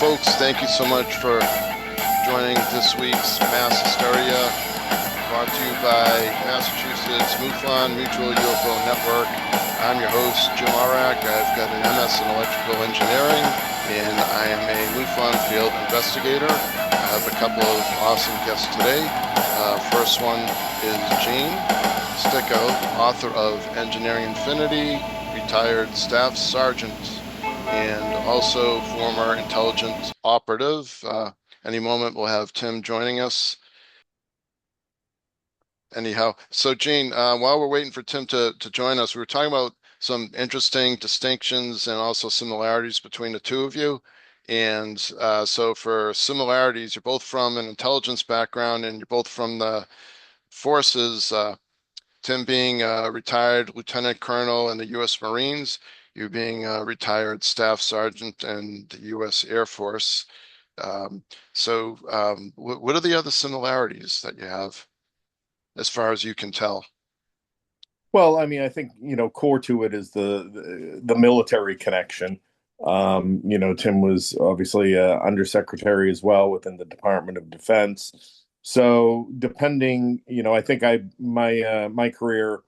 folks, thank you so much for joining this week's Mass Hysteria, brought to you by Massachusetts MUFON Mutual UFO Network. I'm your host, Jim Arak. I've got an MS in Electrical Engineering, and I am a MUFON field investigator. I have a couple of awesome guests today. First one is Gene Sticco, author of Engineering Infinity, retired staff sergeant, and also former intelligence operative. Any moment we'll have Tim joining us. Anyhow, so Gene, while we're waiting for Tim to join us, we were talking about some interesting distinctions and also similarities between the two of you. And so for similarities, you're both from an intelligence background and you're both from the forces. Tim being a retired lieutenant colonel in the U.S. Marines, you being a retired staff sergeant in the U.S. Air Force. What are the other similarities that you have, as far as you can tell? Well, I mean, I think, core to it is the military connection. Tim was obviously undersecretary as well within the Department of Defense. So depending, I think my career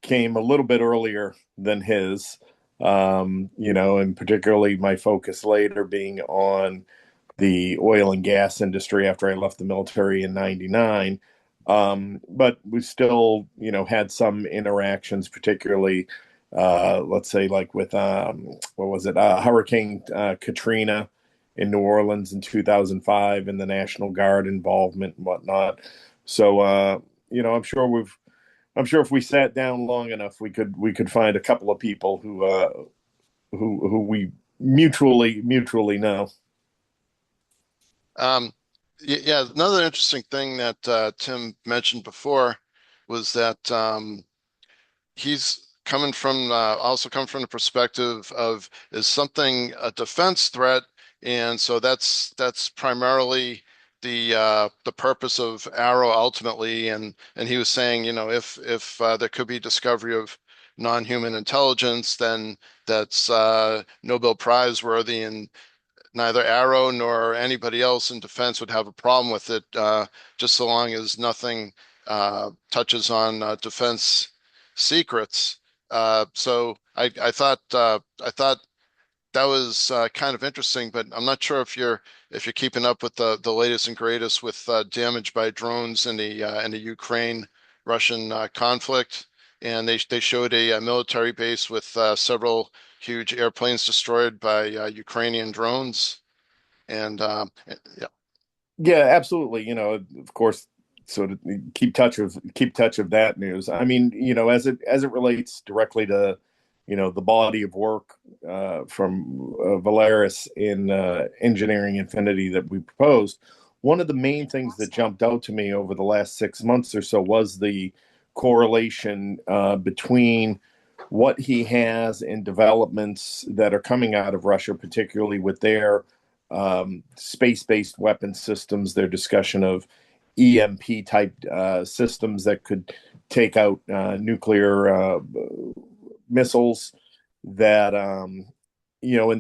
came a little bit earlier than his. And particularly my focus later being on the oil and gas industry after I left the military in '99. But we still, had some interactions, particularly, let's say, like with what was it, Hurricane Katrina in New Orleans in 2005, and the National Guard involvement and whatnot. So, I'm sure if we sat down long enough, we could find a couple of people who we mutually know. Um, yeah, another interesting thing that Tim mentioned before was that he's coming from also coming from the perspective of, is something a defense threat? And so that's primarily the purpose of AARO ultimately. And he was saying, if there could be discovery of non-human intelligence, then that's Nobel Prize worthy, and neither AARO nor anybody else in defense would have a problem with it, just so long as nothing touches on defense secrets. So I thought that was kind of interesting, but I'm not sure if you're keeping up with the latest and greatest with damage by drones in the Ukraine Russian conflict. And they showed a military base with several huge airplanes destroyed by Ukrainian drones. And yeah. Yeah, absolutely. Of course, sort of keep touch of that news. I mean, as it relates directly to, the body of work from Valeris in Engineering Infinity that we proposed. One of the main things that jumped out to me over the last 6 months or so was the correlation between what he has in developments that are coming out of Russia, particularly with their space-based weapon systems, their discussion of EMP type systems that could take out nuclear missiles that, and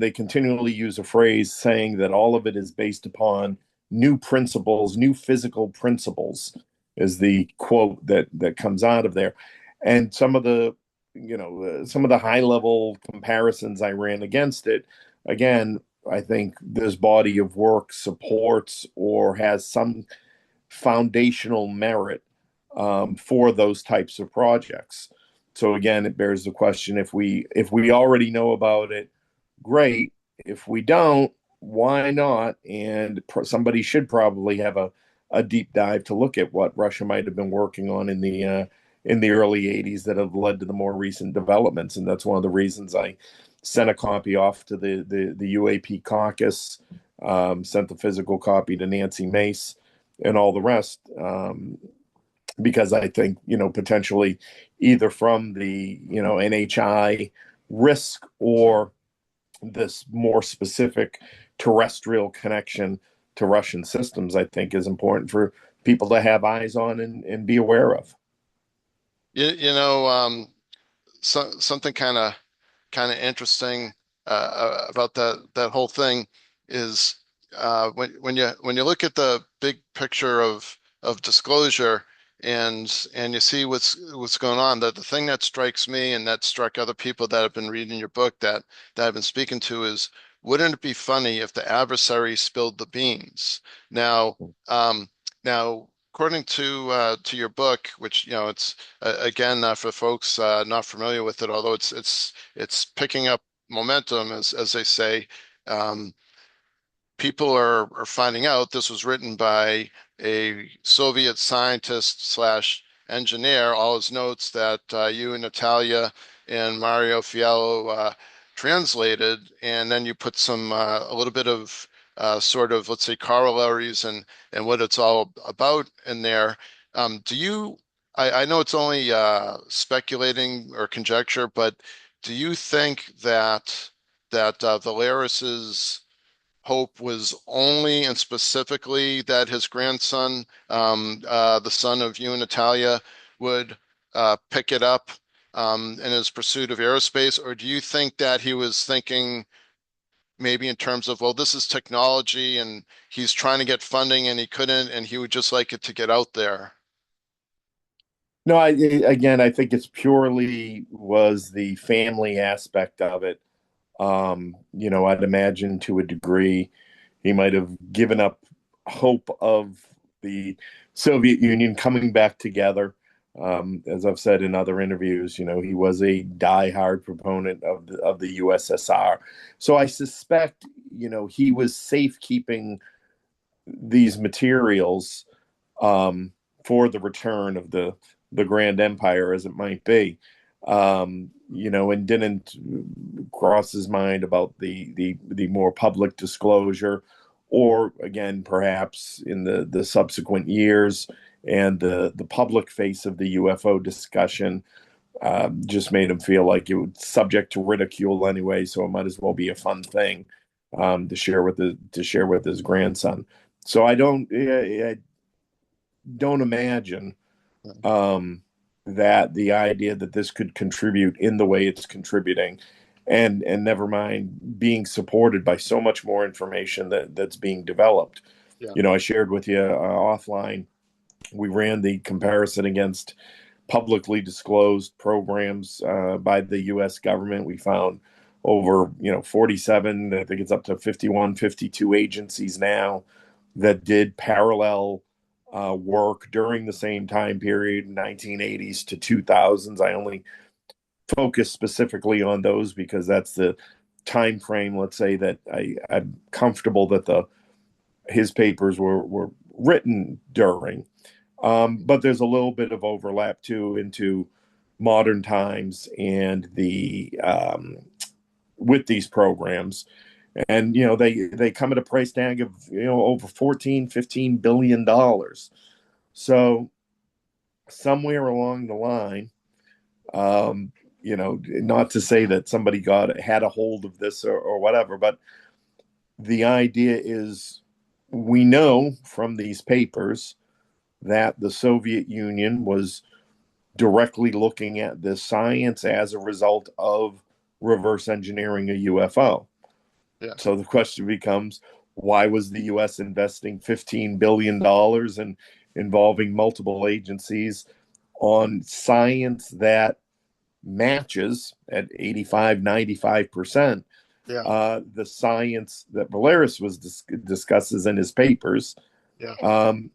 they continually use a phrase saying that all of it is based upon new principles, new physical principles, is the quote that comes out of there. And some of the high level comparisons I ran against it, again, I think this body of work supports or has some foundational merit for those types of projects. So again, it bears the question: if we already know about it, great. If we don't, why not? And somebody should probably have a deep dive to look at what Russia might have been working on in the early '80s that have led to the more recent developments. And that's one of the reasons I sent a copy off to the UAP caucus, sent the physical copy to Nancy Mace and all the rest, because I think, potentially either from the, NHI risk or this more specific terrestrial connection to Russian systems, I think is important for people to have eyes on and be aware of. Something kind of interesting about that whole thing is when you look at the big picture of disclosure and you see what's going on, the thing that strikes me and that struck other people that have been reading your book that I've been speaking to is, wouldn't it be funny if the adversary spilled the beans? Now, um, according to your book, which it's again for folks not familiar with it, although it's picking up momentum as they say. Um, People are finding out this was written by a Soviet scientist slash engineer. All his notes that you and Natalia and Mario Fiallo translated, and then you put some a little bit of sort of, let's say, corollaries and what it's all about in there. Do you? I know it's only speculating or conjecture, but do you think that Valeris's hope was only and specifically that his grandson, the son of you and Natalia, would pick it up in his pursuit of aerospace? Or do you think that he was thinking maybe in terms of, well, this is technology and he's trying to get funding and he couldn't, and he would just like it to get out there? No, again, I think it's purely was the family aspect of it. I'd imagine to a degree he might have given up hope of the Soviet Union coming back together. As I've said in other interviews, he was a diehard proponent of the USSR. So I suspect, he was safekeeping these materials for the return of the Grand Empire, as it might be. And didn't cross his mind about the more public disclosure, or again, perhaps in the subsequent years and the public face of the UFO discussion just made him feel like it was subject to ridicule anyway, so it might as well be a fun thing to share with his grandson. So I don't imagine that the idea that this could contribute in the way it's contributing, and never mind being supported by so much more information that's being developed. Yeah. I shared with you offline. We ran the comparison against publicly disclosed programs by the U.S. government. We found over 47, I think it's up to 51, 52 agencies now that did parallel work during the same time period, 1980s to 2000s. I only focus specifically on those because that's the time frame, let's say, that I'm comfortable that his papers were written during. But there's a little bit of overlap too into modern times and the with these programs. And they come at a price tag of over 14-15 billion dollars. So somewhere along the line, not to say that somebody had a hold of this or whatever, but the idea is, we know from these papers that the Soviet Union was directly looking at this science as a result of reverse engineering a UFO. Yeah. So the question becomes, why was the US investing $15 billion and involving multiple agencies on science that matches at 85-95% Yeah. the science that Valeris discusses in his papers? Yeah. And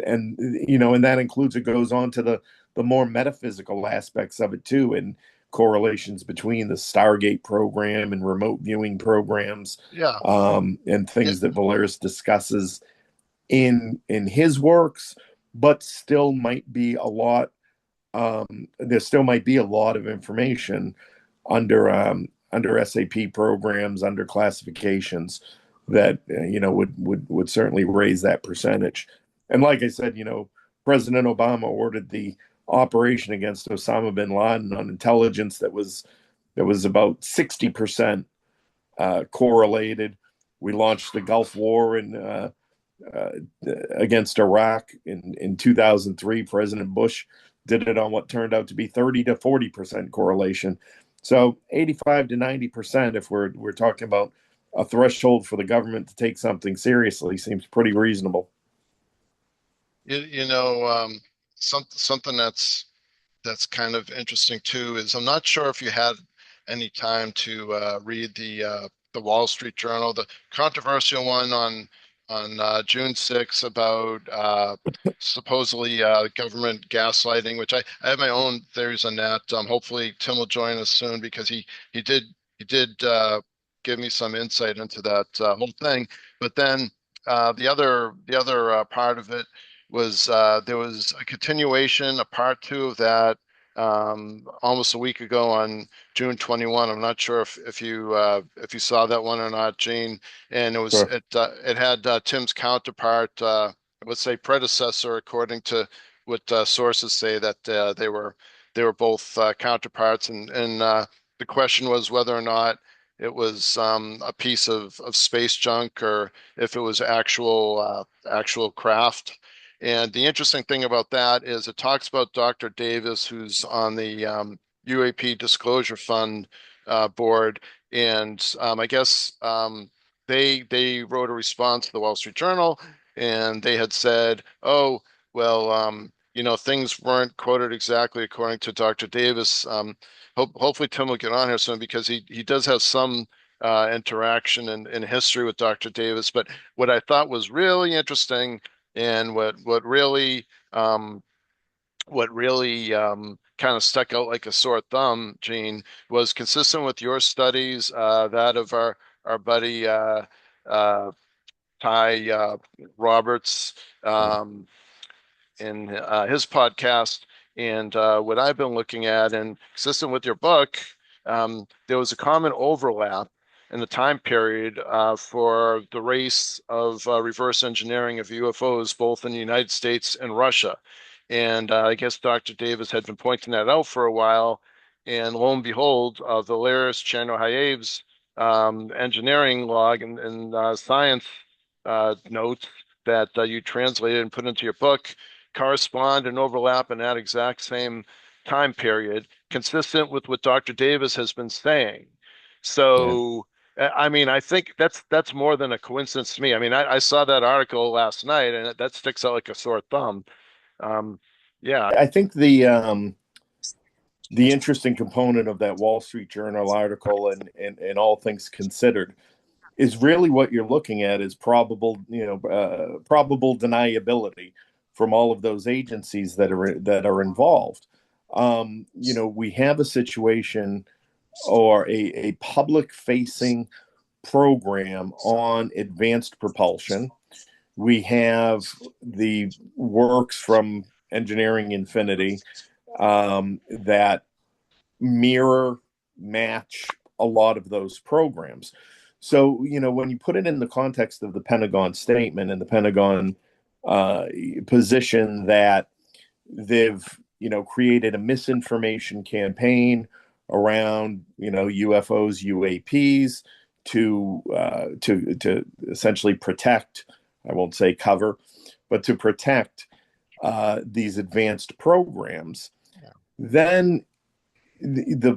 that includes, it goes on to the more metaphysical aspects of it too, and correlations between the Stargate program and remote viewing programs, Yeah. and Yeah. things that Valeris discusses in his works, but still might be a lot. There still might be a lot of information under SAP programs, under classifications that would certainly raise that percentage. And like I said, President Obama ordered the operation against Osama bin Laden on intelligence that was about 60% correlated. We launched the Gulf War uh, against Iraq in 2003. President Bush did it on what turned out to be 30 to 40% correlation. So 85 to 90%, if we're talking about a threshold for the government to take something seriously seems pretty reasonable. You know, something that's kind of interesting too is I'm not sure if you had any time to read the Wall Street Journal, the controversial one on June 6th about supposedly government gaslighting, which I have my own theories on that. Hopefully Tim will join us soon because he did he did give me some insight into that whole thing. But then the other part of it was there was a continuation, a part two of that almost a week ago on June 21. I'm not sure if you saw that one or not, Gene. And Sure. it had Tim's counterpart, let's say predecessor, according to what sources say that they were both counterparts, and the question was whether or not it was a piece of space junk or if it was actual craft. And the interesting thing about that is it talks about Dr. Davis, who's on the UAP Disclosure Fund board, and I guess they wrote a response to the Wall Street Journal, and they had said, "Oh, well, things weren't quoted exactly according to Dr. Davis." Hopefully, Tim will get on here soon because he does have some interaction in history with Dr. Davis. But what I thought was really interesting and what really kind of stuck out like a sore thumb, Gene, was consistent with your studies, that of our buddy uh, Ty Roberts. Um, in his podcast. And what I've been looking at, and consistent with your book, there was a common overlap in the time period for the race of reverse engineering of UFOs, both in the United States and Russia. And I guess Dr. Davis had been pointing that out for a while. And lo and behold, Valeris Chernohayev's engineering log and science notes that you translated and put into your book correspond and overlap in that exact same time period, consistent with what Dr. Davis has been saying. Yeah. So, I mean, I think that's more than a coincidence to me. I mean, I saw that article last night, and that sticks out like a sore thumb. Um, yeah, I think the interesting component of that Wall Street Journal article and all things considered is really what you're looking at is probable deniability from all of those agencies that are involved. We have a situation or a public facing program on advanced propulsion. We have the works from Engineering Infinity that mirror match a lot of those programs. So, when you put it in the context of the Pentagon statement and the Pentagon position that they've, created a misinformation campaign around, UFOs, UAPs to essentially protect, I won't say cover, but to protect these advanced programs, then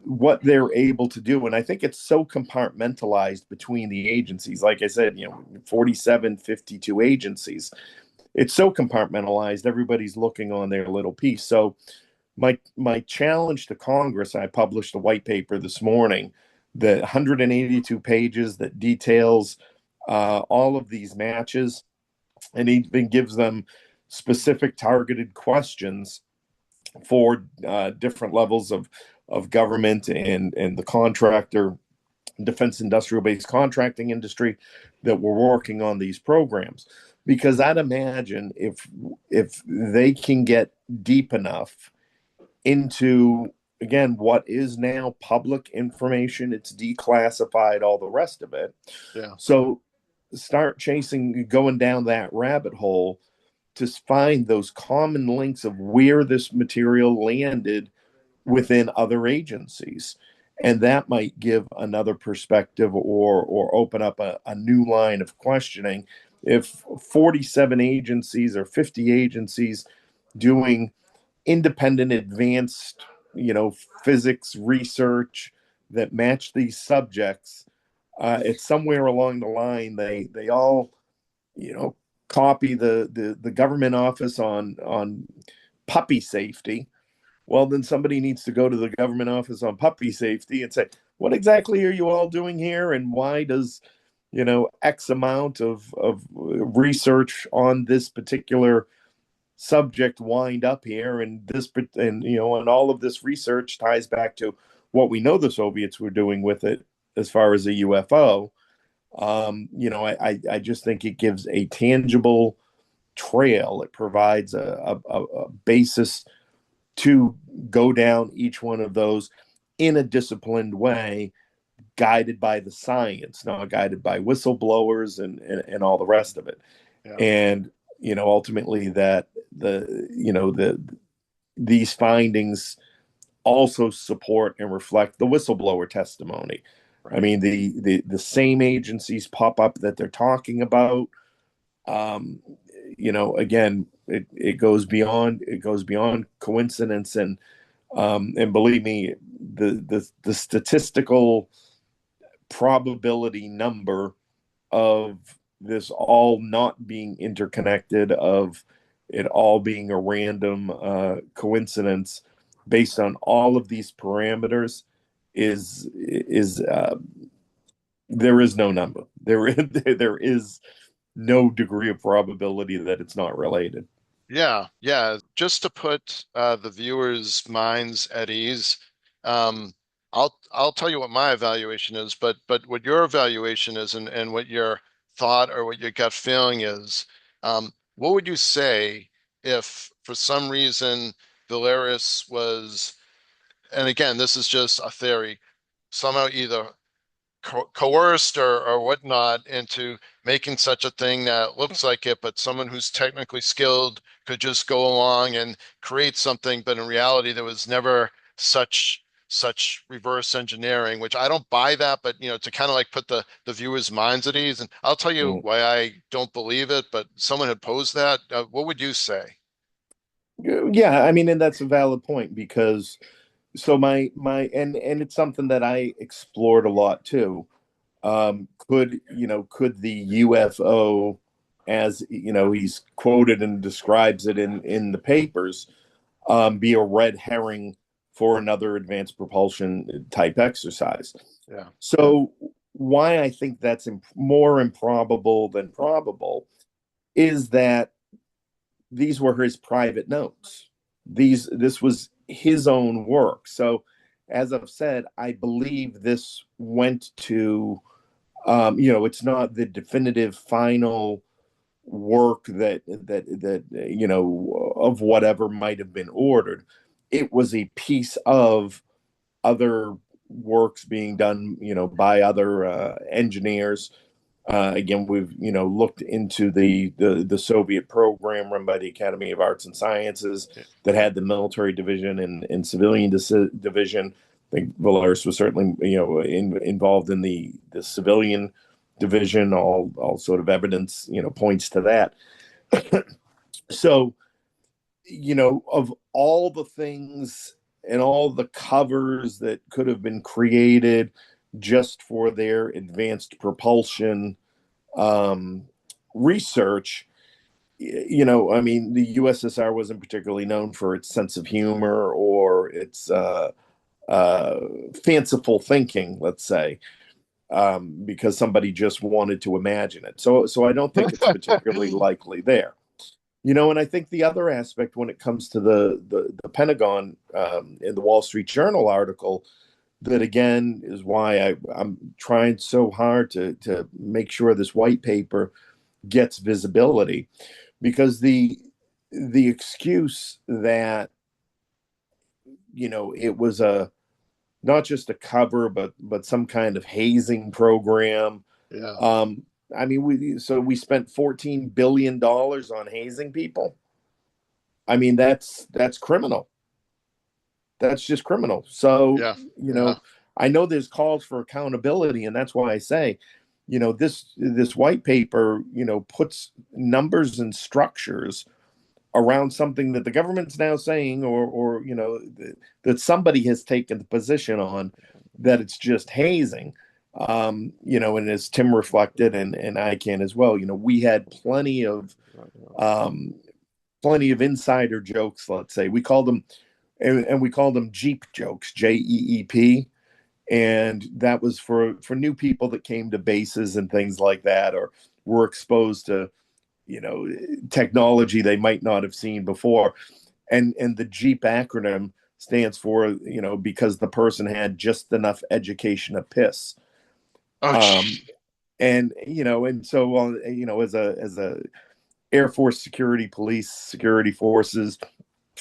what they're able to do, and I think it's so compartmentalized between the agencies, like I said, 47, 52 agencies. It's so compartmentalized, everybody's looking on their little piece. So my challenge to Congress, I published a white paper this morning, the 182 pages that details all of these matches, and even gives them specific targeted questions for different levels of government and the contractor, defense industrial based contracting industry that were working on these programs. Because I'd imagine if they can get deep enough into, again, what is now public information, it's declassified, all the rest of it. yeah, So start going down that rabbit hole to find those common links of where this material landed within other agencies. And that might give another perspective or open up a new line of questioning. If 47 agencies or 50 agencies doing independent advanced, physics research that match these subjects it's somewhere along the line they all, you know, copy the government office on puppy safety. Well, then somebody needs to go to the government office on puppy safety and say, what exactly are you all doing here, and why does, you know, X amount of research on this particular subject wind up here, and this, and you know, and all of this research ties back to what we know the Soviets were doing with it as far as a UFO. You know, I just think it gives a tangible trail. It provides a basis to go down each one of those in a disciplined way, guided by the science, not guided by whistleblowers and all the rest of it. Yeah, And you know, ultimately, that these findings also support and reflect the whistleblower testimony. I right. mean, the same agencies pop up that they're talking about. Um, you know, again, it goes beyond coincidence, and believe me, the statistical probability number of this all not being interconnected, of it all being a random coincidence based on all of these parameters, is there is no number. There is no degree of probability that it's not related. Yeah, yeah. Just to put the viewers' minds at ease, I'll tell you what my evaluation is, but what your evaluation is, and what your thought or what your gut feeling is. What would you say if, for some reason, Valeris was, and again, this is just a theory, somehow either coerced or whatnot into making such a thing that looks like it, but someone who's technically skilled could just go along and create something, but in reality there was never such reverse engineering, which I don't buy that, but to kind of like put the viewers' minds at ease. And I'll tell you Mm. why I don't believe it, but someone had posed that. What would you say? Yeah, I mean, and that's a valid point, because so my and it's something that I explored a lot too. Could the UFO, as you know, he's quoted and describes it in the papers, be a red herring for another advanced propulsion type exercise? Yeah. So why I think that's more improbable than probable is that these were his private notes. This was his own work. So, as I've said, I believe this went to, it's not the definitive final work that of whatever might have been ordered. It was a piece of other works being done, by other engineers. Again, we've looked into the Soviet program run by the Academy of Arts and Sciences Yeah. that had the military division and civilian division. I think Valeris was certainly involved in the civilian division. All sort of evidence points to that. So of all the things and all the covers that could have been created just for their advanced propulsion um, research, I mean, the USSR wasn't particularly known for its sense of humor or its uh, fanciful thinking, let's say, because somebody just wanted to imagine it. So I don't think it's particularly likely there. And I think the other aspect when it comes to the Pentagon, in the Wall Street Journal article, that again is why I'm trying so hard to make sure this white paper gets visibility, because the excuse that it was a not just a cover, but some kind of hazing program. Yeah. um I mean, we spent $14 billion on hazing people. I mean, that's criminal. That's just criminal. So, Yeah. Yeah. I know there's calls for accountability, and that's why I say, this white paper, puts numbers and structures around something that the government's now saying, or that somebody has taken the position on, that it's just hazing. And as Tim reflected, and I can as well, we had um, plenty of insider jokes. Let's say we called them, and we called them Jeep jokes, JEEP, and that was for new people that came to bases and things like that, or were exposed to technology they might not have seen before. And the Jeep acronym stands for because the person had just enough education to piss. Oh, um gee. and so as a Air Force security, police security forces,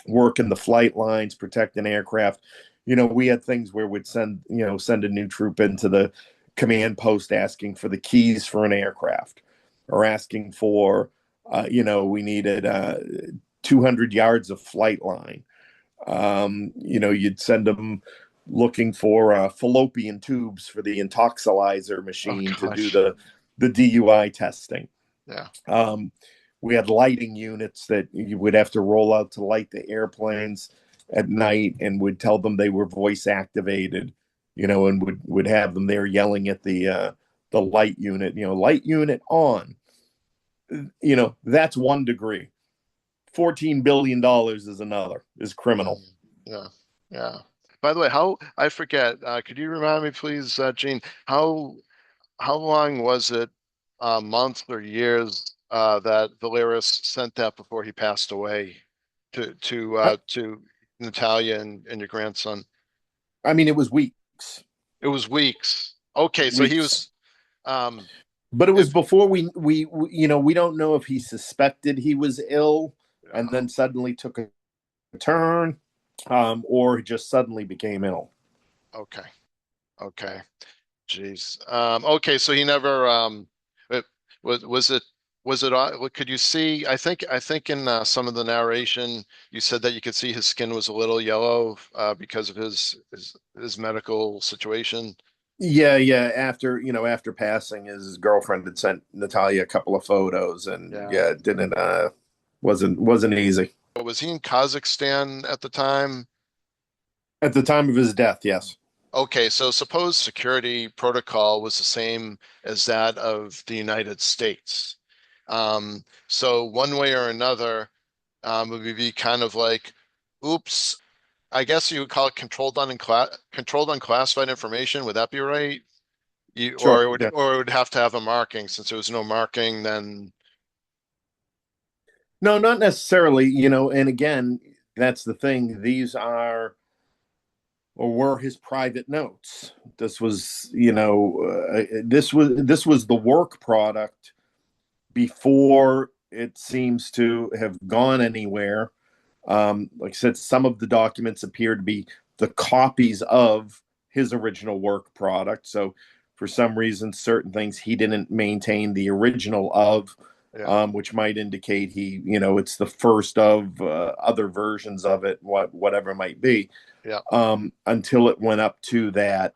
working the flight lines, protecting aircraft, we had things where we'd send a new troop into the command post asking for the keys for an aircraft, or asking for we needed 200 yards of flight line. You'd send them looking for fallopian tubes for the intoxilizer Oh machine to do gosh. the DUI testing. Yeah. um, we had lighting units that you would have to roll out to light the airplanes at night, and would tell them they were voice activated, and would have them there yelling at the light unit, light unit on. That's 1 degree. $14 billion is another, is criminal. Yeah. Yeah. By the way, how I forget, could you remind me, please, Gene, how long was it, months or years, that Valeris sent that before he passed away to Natalia and your grandson? I mean, it was weeks. It was weeks. Okay, so he Weeks. was um But it was if before we don't know if he suspected he was ill and yeah, then suddenly took a turn, or just suddenly became ill. okay. Okay. Jeez. Okay, so he never it, was it could you see, I think in some of the narration you said that you could see his skin was a little yellow because of his medical situation. Yeah, yeah. After passing, his girlfriend had sent Natalia a couple of photos, and Yeah. yeah, it didn't wasn't easy But was he in Kazakhstan at the time? at the time of his death. Yes. Okay, so suppose security protocol was the same as that of the United States. So one way or another, it would be kind of like, oops, I guess you would call it controlled unclassified information. Would that be right? Sure. Yeah. Or it would have to have a marking. Since there was no marking, then No, not necessarily. And again, that's the thing. These are, or were, his private notes. This was, this was the work product before it seems to have gone anywhere. Like I said, some of the documents appear to be the copies of his original work product. So, for some reason, certain things he didn't maintain the original of, yeah, which might indicate it's the first of other versions of it, whatever it might be, yeah, until it went up to that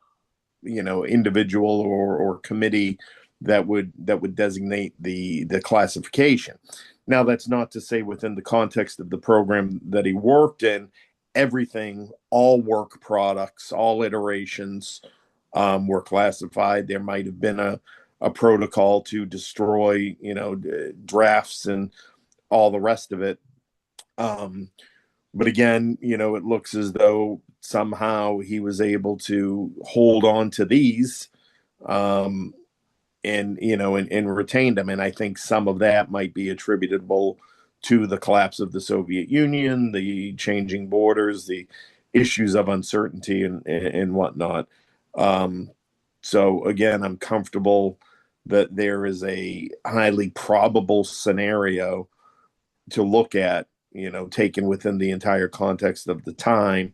individual or committee that would designate the classification. Now, that's not to say within the context of the program that he worked in, everything, all work products, all iterations, were classified. There might have been a protocol to destroy drafts and all the rest of it. um, but again, it looks as though somehow he was able to hold on to these, um, and retained them. And I think some of that might be attributable to the collapse of the Soviet Union, the changing borders, the issues of uncertainty, and whatnot. Um, so again, I'm comfortable that there is a highly probable scenario to look at, taken within the entire context of the time,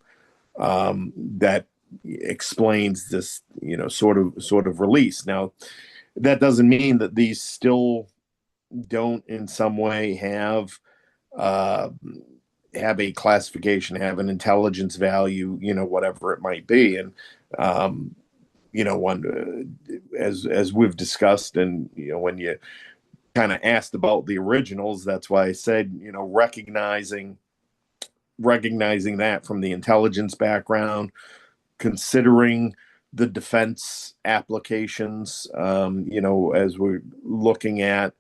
that explains this, sort of release. Now, that doesn't mean that these still don't in some way uh, have a classification, have an intelligence value, whatever it might be. And one as we've discussed, and when you kind of asked about the originals, that's why I said, recognizing that from the intelligence background, considering the defense applications, as we're looking at,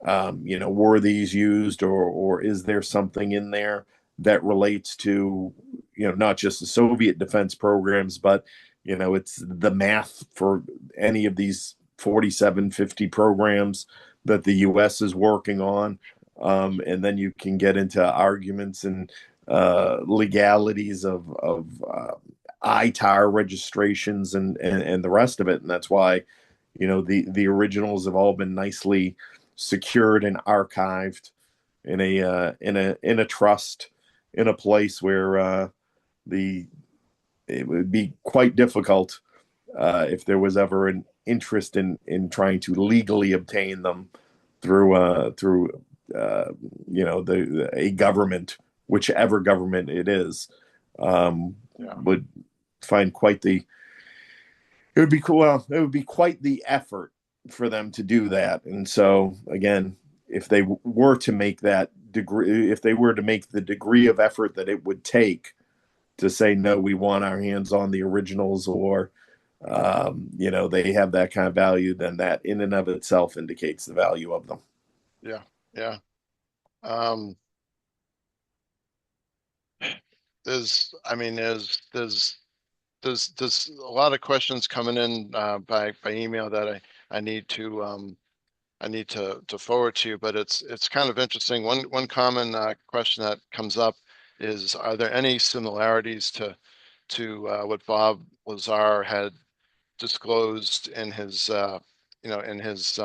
were these used, or is there something in there that relates to, not just the Soviet defense programs, but, it's the math for any of these 4750 programs that the US is working on. And then you can get into arguments and legalities of ITAR registrations and the rest of it. And that's why, the originals have all been nicely secured and archived in a trust, in a place where the it would be quite difficult if there was ever an interest in trying to legally obtain them through a government, whichever government it is, Yeah. would find quite the it would be cool. Well, it would be quite the effort for them to do that. And so, again, if they were to make that degree, if they were to make the degree of effort that it would take to say, no, we want our hands on the originals, or, they have that kind of value, then that in and of itself indicates the value of them. Yeah. Yeah. Um, I mean, there's a lot of questions coming in by email that I need to to forward to you, but it's kind of interesting. One common question that comes up is, are there any similarities to what Bob Lazar had disclosed in his in his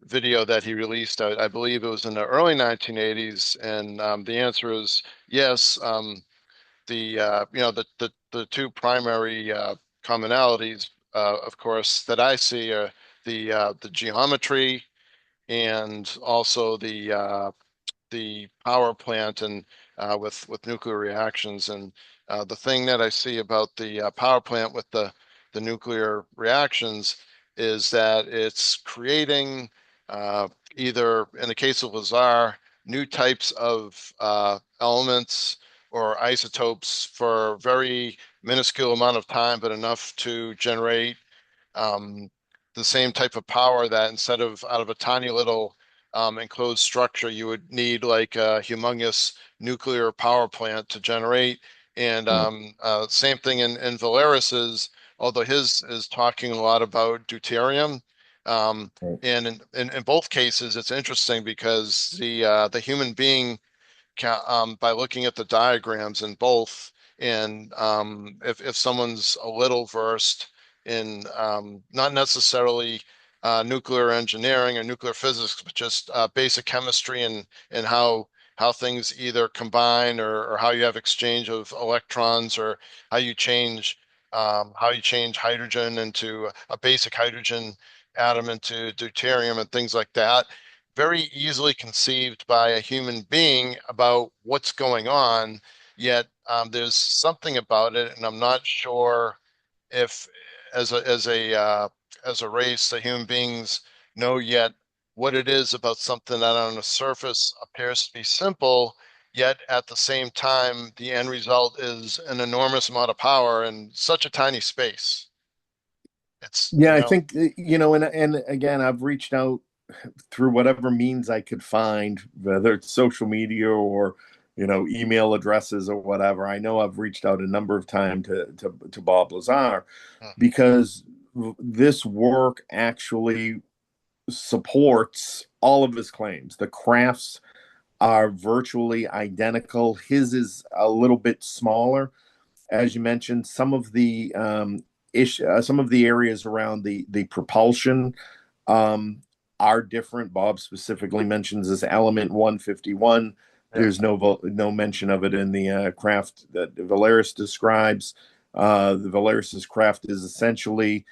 video that he released? I believe it was in the early 1980s, and the answer is yes. The two primary commonalities, of course, that I see are the geometry and also the power plant and with nuclear reactions. And the thing that I see about the power plant with the nuclear reactions is that it's creating either, in the case of Lazar, new types of elements or isotopes for a very minuscule amount of time, but enough to generate um, the same type of power that, instead of out of a tiny little enclosed structure, you would need like a humongous nuclear power plant to generate. And same thing in Valeris's, although his is talking a lot about deuterium. Um, and in both cases, it's interesting because the human being by looking at the diagrams in both. And if someone's a little versed in not necessarily nuclear engineering or nuclear physics, but just basic chemistry and how things either combine, or how you have exchange of electrons, or how you change hydrogen into a basic hydrogen atom into deuterium and things like that, very easily conceived by a human being about what's going on. Yet there's something about it, and I'm not sure if, as a race, the human beings know yet what it is about something that on the surface appears to be simple, yet at the same time, the end result is an enormous amount of power in such a tiny space. It's, Yeah, I think, and again, I've reached out through whatever means I could find, whether it's social media or, email addresses or whatever. I know I've reached out a number of times to Bob Lazar, uh, because this work actually supports all of his claims. The crafts are virtually identical. His is a little bit smaller, as you mentioned. Some of the areas around the propulsion um, are different. Bob specifically mentions this element 151. yeah. There's no mention of it in the craft that Valeris describes. The Valeris's craft is essentially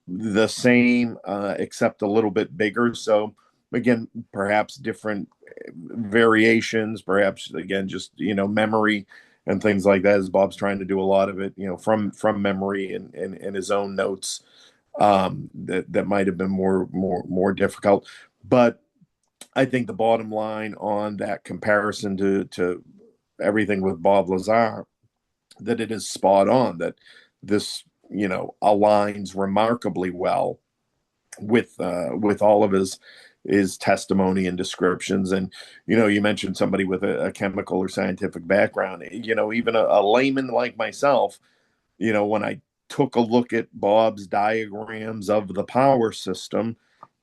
the same, except a little bit bigger. So again, perhaps different variations, perhaps again just memory and things like that, as Bob's trying to do a lot of it, from memory and his own notes, that might have been more difficult. But I think the bottom line on that comparison to everything with Bob Lazar, that it is spot on, that this aligns remarkably well with all of his testimony and descriptions. And you mentioned somebody with a chemical or scientific background. Even a layman like myself, when I took a look at Bob's diagrams of the power system,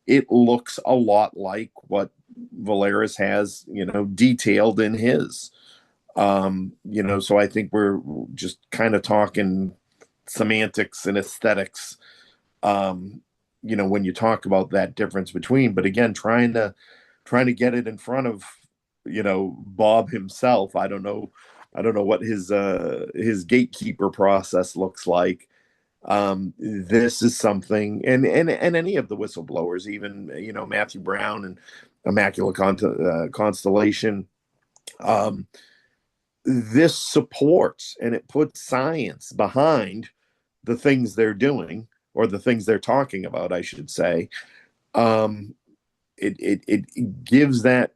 it looks a lot like what Valeris has, detailed in his. So I think we're just kind of talking semantics and aesthetics, um, when you talk about that difference between, but again, trying to get it in front of, Bob himself. I don't know what his gatekeeper process looks like. This is something, and any of the whistleblowers, even Matthew Brown and Immaculate Constellation, um, this supports and it puts science behind the things they're doing, or the things they're talking about, I should say. Um, it gives that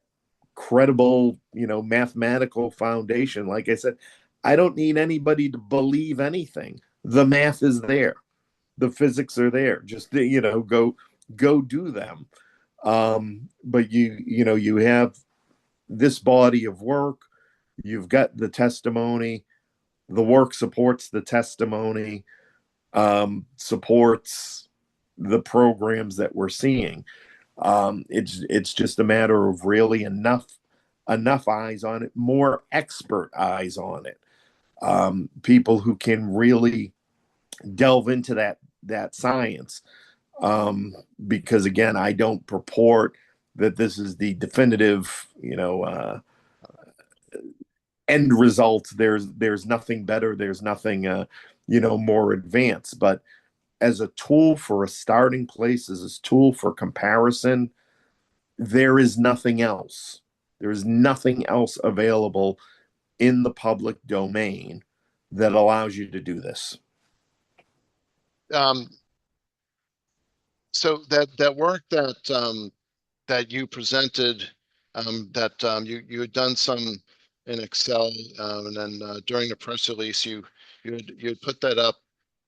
credible, mathematical foundation. Like I said, I don't need anybody to believe anything. The math is there, the physics are there. Just go do them. But you have this body of work. You've got the testimony. The work supports the testimony, supports the programs that we're seeing. It's just a matter of really enough eyes on it, more expert eyes on it, people who can really delve into that science. Because again, I don't purport that this is the definitive, end result. There's nothing better. There's nothing, more advanced. But as a tool for a starting place, as a tool for comparison, there is nothing else. There is nothing else available in the public domain that allows you to do this. Um, so that work that you presented, that you had done some in Excel, and then during the press release, you had put that up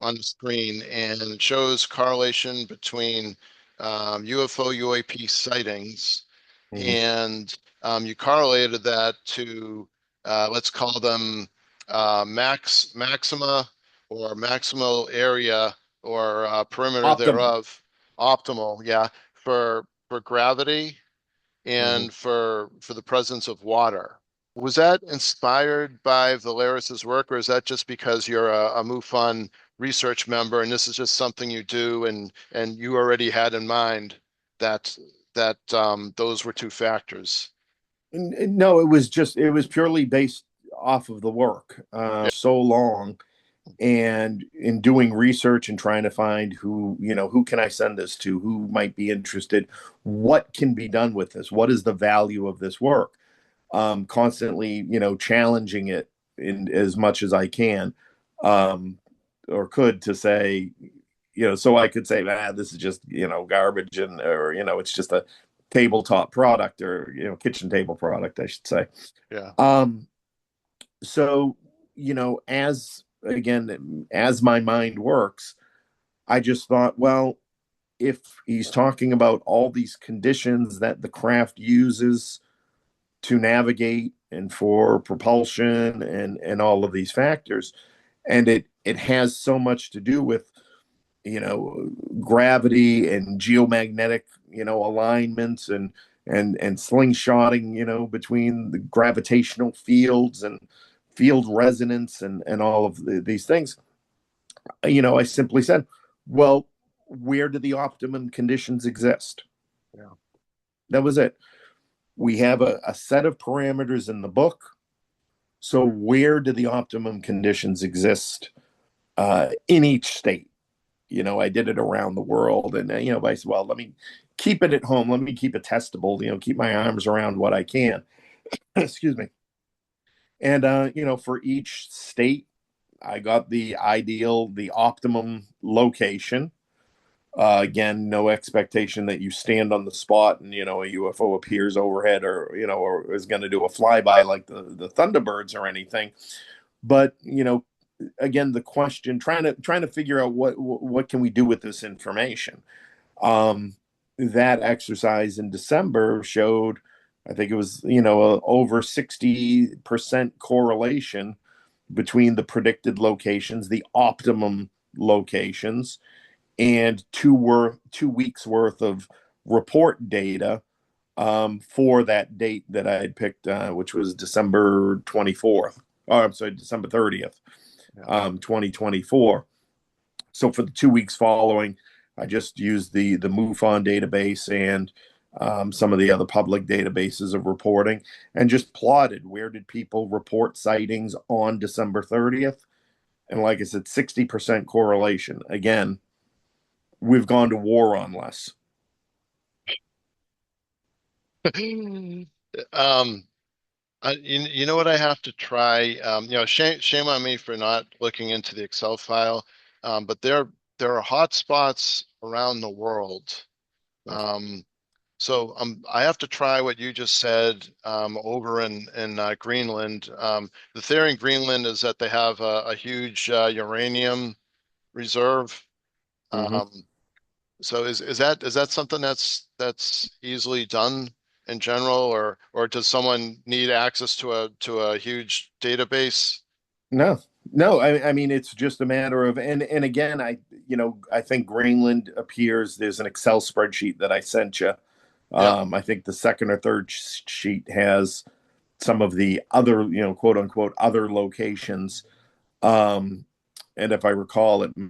on the screen, and it shows correlation between UFO UAP sightings, Mhm. and you correlated that to let's call them maxima or maximal area or perimeter Optimum. thereof, optimal, yeah, for gravity Mhm. and for the presence of water. Was that inspired by Valeris's work, or is that just because you're a MUFON research member and this is just something you do, and you already had in mind that those were two factors? No, it was purely based off of the work, Yeah. so long, and in doing research and trying to find who can I send this to, who might be interested, what can be done with this, what is the value of this work, constantly challenging it in as much as I can, um, or could, to say, so I could say, this is just garbage, and or it's just a tabletop product, or kitchen table product, I should say. Yeah. um so as my mind works, I just thought, well, if he's talking about all these conditions that the craft uses to navigate and for propulsion and all of these factors, and it has so much to do with gravity and geomagnetic alignments, and slingshotting between the gravitational fields and field resonance, and all of these things. I simply said, well, where do the optimum conditions exist? Yeah. That was it. We have a set of parameters in the book. So where do the optimum conditions exist, in each state? I did it around the world, and I said, well, let me keep it at home. Let me keep it testable. Keep my arms around what I can. Excuse me. And for each state, I got the optimum location. Again, no expectation that you stand on the spot and a UFO appears overhead, or is going to do a flyby like the Thunderbirds or anything. But again, the question, trying to figure out what can we do with this information. Um, that exercise in December showed, I think it was, over 60% correlation between the predicted locations, the optimum locations, and 2 weeks worth of report data for that date that I had picked, which was December 24th. Oh, I'm sorry, December 30th, Yeah. 2024. So for the 2 weeks following, I just used the MUFON database and some of the other public databases of reporting, and just plotted where did people report sightings on December 30th. And like I said, 60% correlation. Again, we've gone to war on less. Um, you know what I have to try? Shame on me for not looking into the Excel file. But there are hot spots around the world. Um, so I have to try what you just said over in Greenland. The theory in Greenland is that they have a huge uranium reserve. Mm-hmm. Um, so is that something that's easily done in general, or does someone need access to a huge database? No, no. I mean, it's just a matter of, and again, I think Greenland appears. There's an Excel spreadsheet that I sent you. Yeah. I think the second or third sheet has some of the other, quote unquote, other locations. Um, and if I recall, it